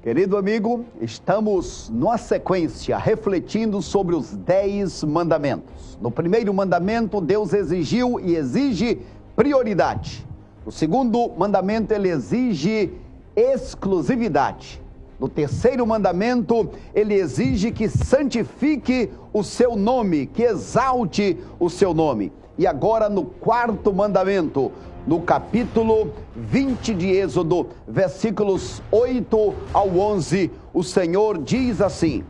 Querido amigo, estamos numa sequência refletindo sobre os 10 mandamentos. No primeiro mandamento, Deus exigiu e exige prioridade. No segundo mandamento, ele exige exclusividade. No terceiro mandamento, ele exige que santifique o seu nome, que exalte o seu nome. E agora no quarto mandamento, no capítulo 20 de Êxodo, versículos 8 ao 11, o Senhor diz assim: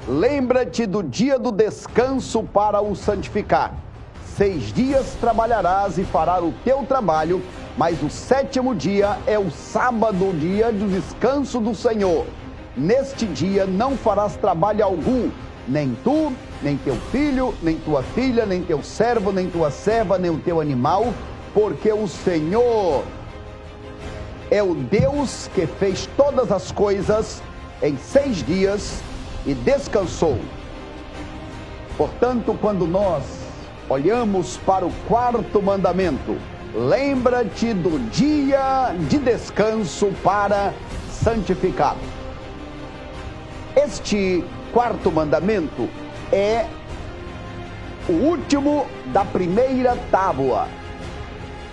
lembra-te do dia do descanso para o santificar. 6 dias trabalharás e farás o teu trabalho, mas o sétimo dia é o sábado, o dia do descanso do Senhor. Neste dia não farás trabalho algum, nem tu, nem teu filho, nem tua filha, nem teu servo, nem tua serva, nem o teu animal, porque o Senhor é o Deus que fez todas as coisas em 6 dias e descansou. Portanto, quando nós olhamos para o quarto mandamento, lembra-te do dia de descanso para santificar. Este quarto mandamento é o último da primeira tábua.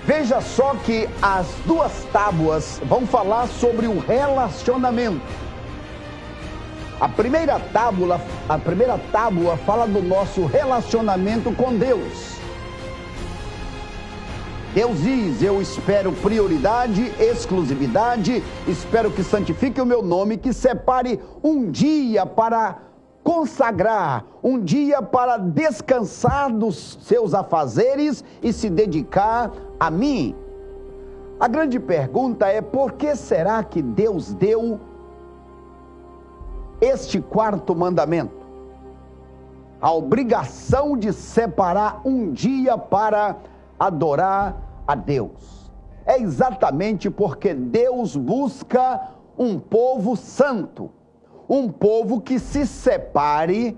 Veja só que as 2 tábuas vão falar sobre o relacionamento. A primeira tábua fala do nosso relacionamento com Deus. Deus diz: eu espero prioridade, exclusividade, espero que santifique o meu nome, que separe um dia para consagrar, um dia para descansar dos seus afazeres e se dedicar a mim. A grande pergunta é: por que será que Deus deu este quarto mandamento? A obrigação de separar um dia para adorar a Deus. É exatamente porque Deus busca um povo santo, um povo que se separe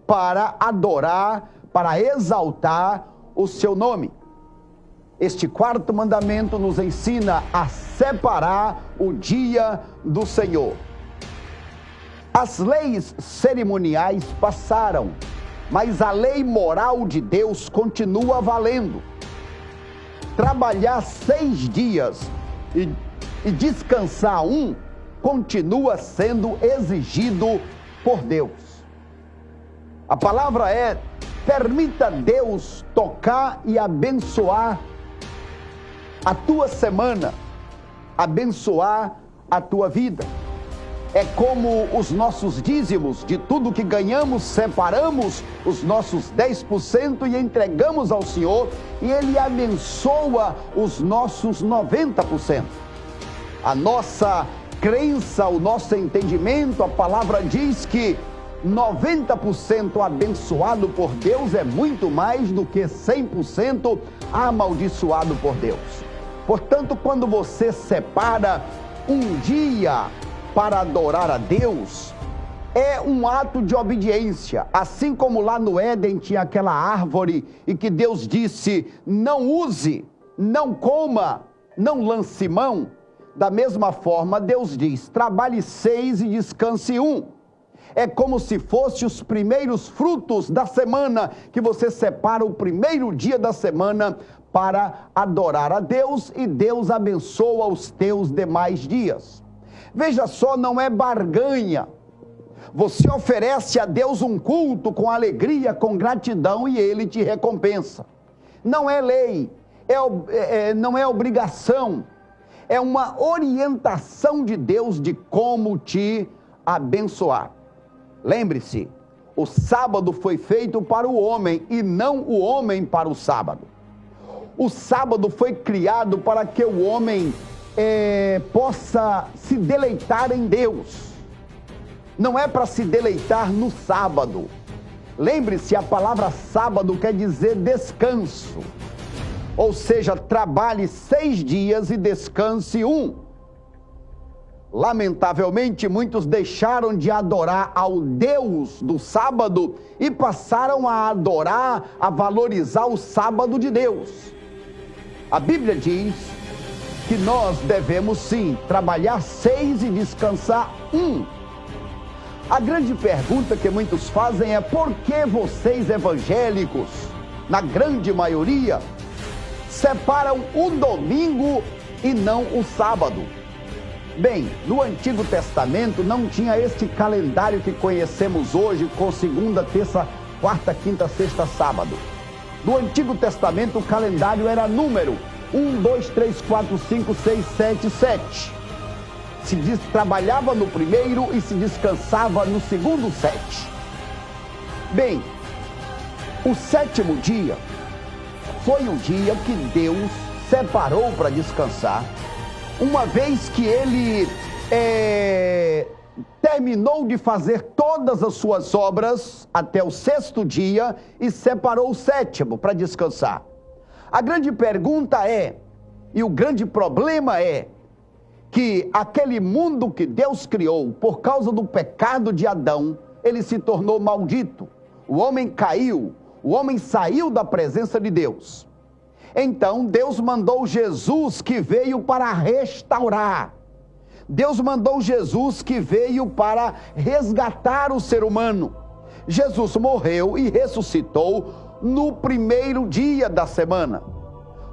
para adorar, para exaltar o seu nome. Este quarto mandamento nos ensina a separar o dia do Senhor. As leis cerimoniais passaram, mas a lei moral de Deus continua valendo. Trabalhar 6 dias e descansar um continua sendo exigido por Deus. A palavra é: permita Deus tocar e abençoar a tua semana, abençoar a tua vida. É como os nossos dízimos, de tudo que ganhamos, separamos os nossos 10% e entregamos ao Senhor, e Ele abençoa os nossos 90%. A nossa crença, o nosso entendimento, a palavra diz que 90% abençoado por Deus é muito mais do que 100% amaldiçoado por Deus. Portanto, quando você separa um dia para adorar a Deus, é um ato de obediência. Assim como lá no Éden tinha aquela árvore e que Deus disse: não use, não coma, não lance mão. Da mesma forma, Deus diz: trabalhe 6 e descanse 1. É como se fosse os primeiros frutos da semana, que você separa o primeiro dia da semana para adorar a Deus, e Deus abençoa os teus demais dias. Veja só, não é barganha. Você oferece a Deus um culto com alegria, com gratidão, e Ele te recompensa. Não é lei, não é obrigação. É uma orientação de Deus de como te abençoar. Lembre-se, o sábado foi feito para o homem e não o homem para o sábado. O sábado foi criado para que o homem possa se deleitar em Deus. Não é para se deleitar no sábado. Lembre-se, a palavra sábado quer dizer descanso. Ou seja, trabalhe 6 dias e descanse 1. Lamentavelmente, muitos deixaram de adorar ao Deus do sábado e passaram a adorar, a valorizar o sábado de Deus. A Bíblia diz que nós devemos sim trabalhar 6 e descansar 1. A grande pergunta que muitos fazem é: por que vocês evangélicos, na grande maioria, separam o domingo e não o sábado? Bem, no Antigo Testamento não tinha este calendário que conhecemos hoje, com segunda, terça, quarta, quinta, sexta, sábado. No Antigo Testamento o calendário era número 1, 2, 3, 4, 5, 6, 7, 7. Trabalhava no primeiro e se descansava no segundo 7. Bem, o 7º dia foi o dia que Deus separou para descansar, uma vez que ele terminou de fazer todas as suas obras até o 6º dia e separou o 7º para descansar. A grande pergunta é, e o grande problema é, que aquele mundo que Deus criou por causa do pecado de Adão, ele se tornou maldito. O homem caiu, o homem saiu da presença de Deus. Então Deus mandou Jesus, que veio para restaurar. Deus mandou Jesus, que veio para resgatar o ser humano. Jesus morreu e ressuscitou no primeiro dia da semana.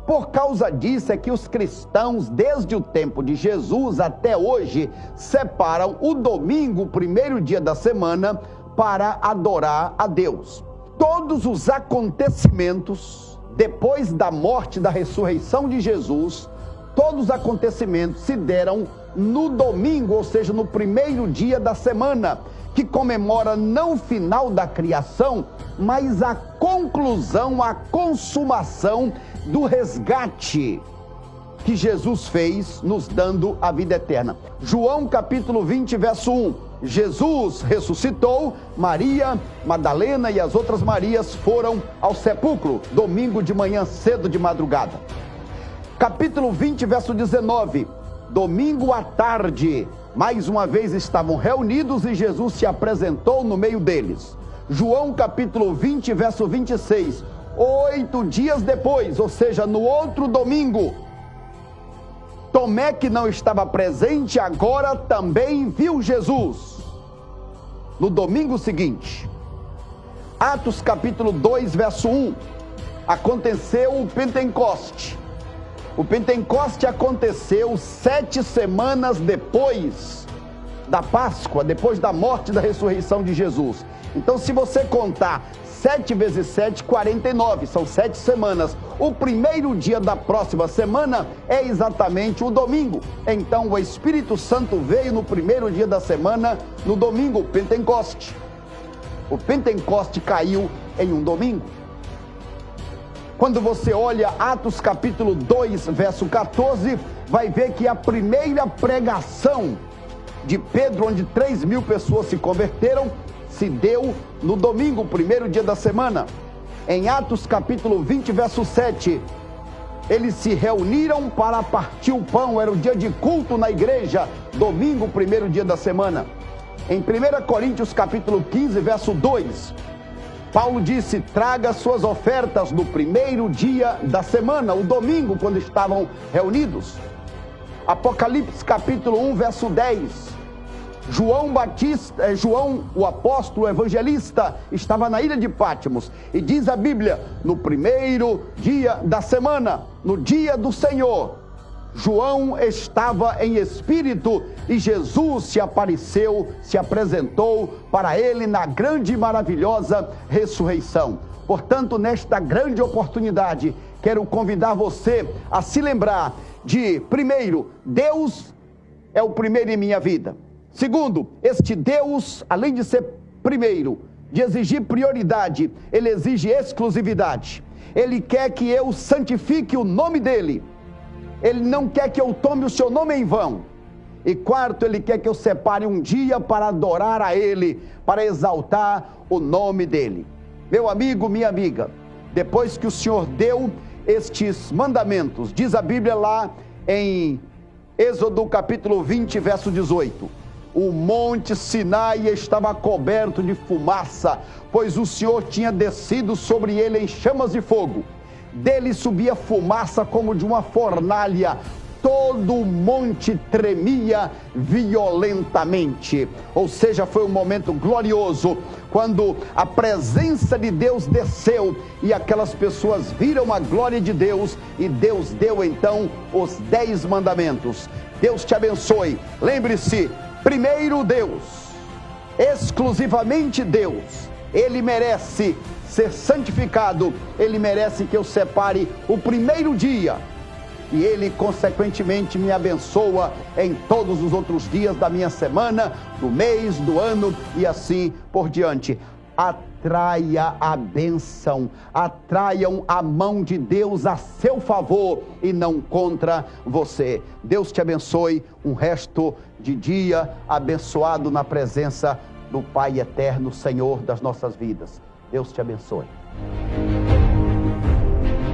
Por causa disso é que os cristãos, desde o tempo de Jesus até hoje, separam o domingo, o primeiro dia da semana, para adorar a Deus. Todos os acontecimentos, depois da morte e da ressurreição de Jesus, todos os acontecimentos se deram no domingo, ou seja, no primeiro dia da semana, que comemora não o final da criação, mas a conclusão, a consumação do resgate que Jesus fez, nos dando a vida eterna. João capítulo 20, verso 1. Jesus ressuscitou, Maria Madalena e as outras Marias foram ao sepulcro, domingo de manhã cedo, de madrugada. Capítulo 20, verso 19. Domingo à tarde, mais uma vez estavam reunidos e Jesus se apresentou no meio deles. João capítulo 20, verso 26. 8 dias depois, ou seja, no outro domingo, Tomé, que não estava presente, agora também viu Jesus. No domingo seguinte, Atos capítulo 2, verso 1, aconteceu o Pentecoste. O Pentecoste aconteceu 7 semanas depois da Páscoa, depois da morte e da ressurreição de Jesus. Então, se você contar 7 vezes 7, 49, são 7 semanas. O primeiro dia da próxima semana é exatamente o domingo. Então, o Espírito Santo veio no primeiro dia da semana, no domingo, o Pentecoste. O Pentecoste caiu em um domingo. Quando você olha Atos capítulo 2, verso 14, vai ver que a primeira pregação de Pedro, onde 3.000 pessoas se converteram, se deu no domingo, primeiro dia da semana. Em Atos capítulo 20, verso 7, eles se reuniram para partir o pão, era o dia de culto na igreja, domingo, primeiro dia da semana. Em 1 Coríntios capítulo 15, verso 2, Paulo disse: traga suas ofertas no primeiro dia da semana, o domingo, quando estavam reunidos. Apocalipse capítulo 1, verso 10, João, o apóstolo, o evangelista, estava na ilha de Pátimos, e diz a Bíblia, no primeiro dia da semana, no dia do Senhor, João estava em espírito e Jesus se apareceu, se apresentou para ele na grande e maravilhosa ressurreição. Portanto, nesta grande oportunidade, quero convidar você a se lembrar de, primeiro, Deus é o primeiro em minha vida. Segundo, este Deus, além de ser primeiro, de exigir prioridade, ele exige exclusividade. Ele quer que eu santifique o nome dele. Ele não quer que eu tome o seu nome em vão. E quarto, ele quer que eu separe um dia para adorar a ele, para exaltar o nome dele. Meu amigo, minha amiga, depois que o Senhor deu estes mandamentos, diz a Bíblia lá em Êxodo capítulo 20, verso 18, o monte Sinai estava coberto de fumaça, pois o Senhor tinha descido sobre ele em chamas de fogo. Dele subia fumaça como de uma fornalha, todo o monte tremia violentamente. Ou seja, foi um momento glorioso, quando a presença de Deus desceu e aquelas pessoas viram a glória de Deus, e Deus deu então os 10 mandamentos. Deus te abençoe. Lembre-se, primeiro Deus, exclusivamente Deus. Ele merece ser santificado, Ele merece que eu separe o primeiro dia, e Ele consequentemente me abençoa em todos os outros dias da minha semana, do mês, do ano e assim por diante. Atraia a bênção, atraiam a mão de Deus a seu favor e não contra você. Deus te abençoe, um resto de dia abençoado na presença do Pai eterno, Senhor das nossas vidas. Deus te abençoe.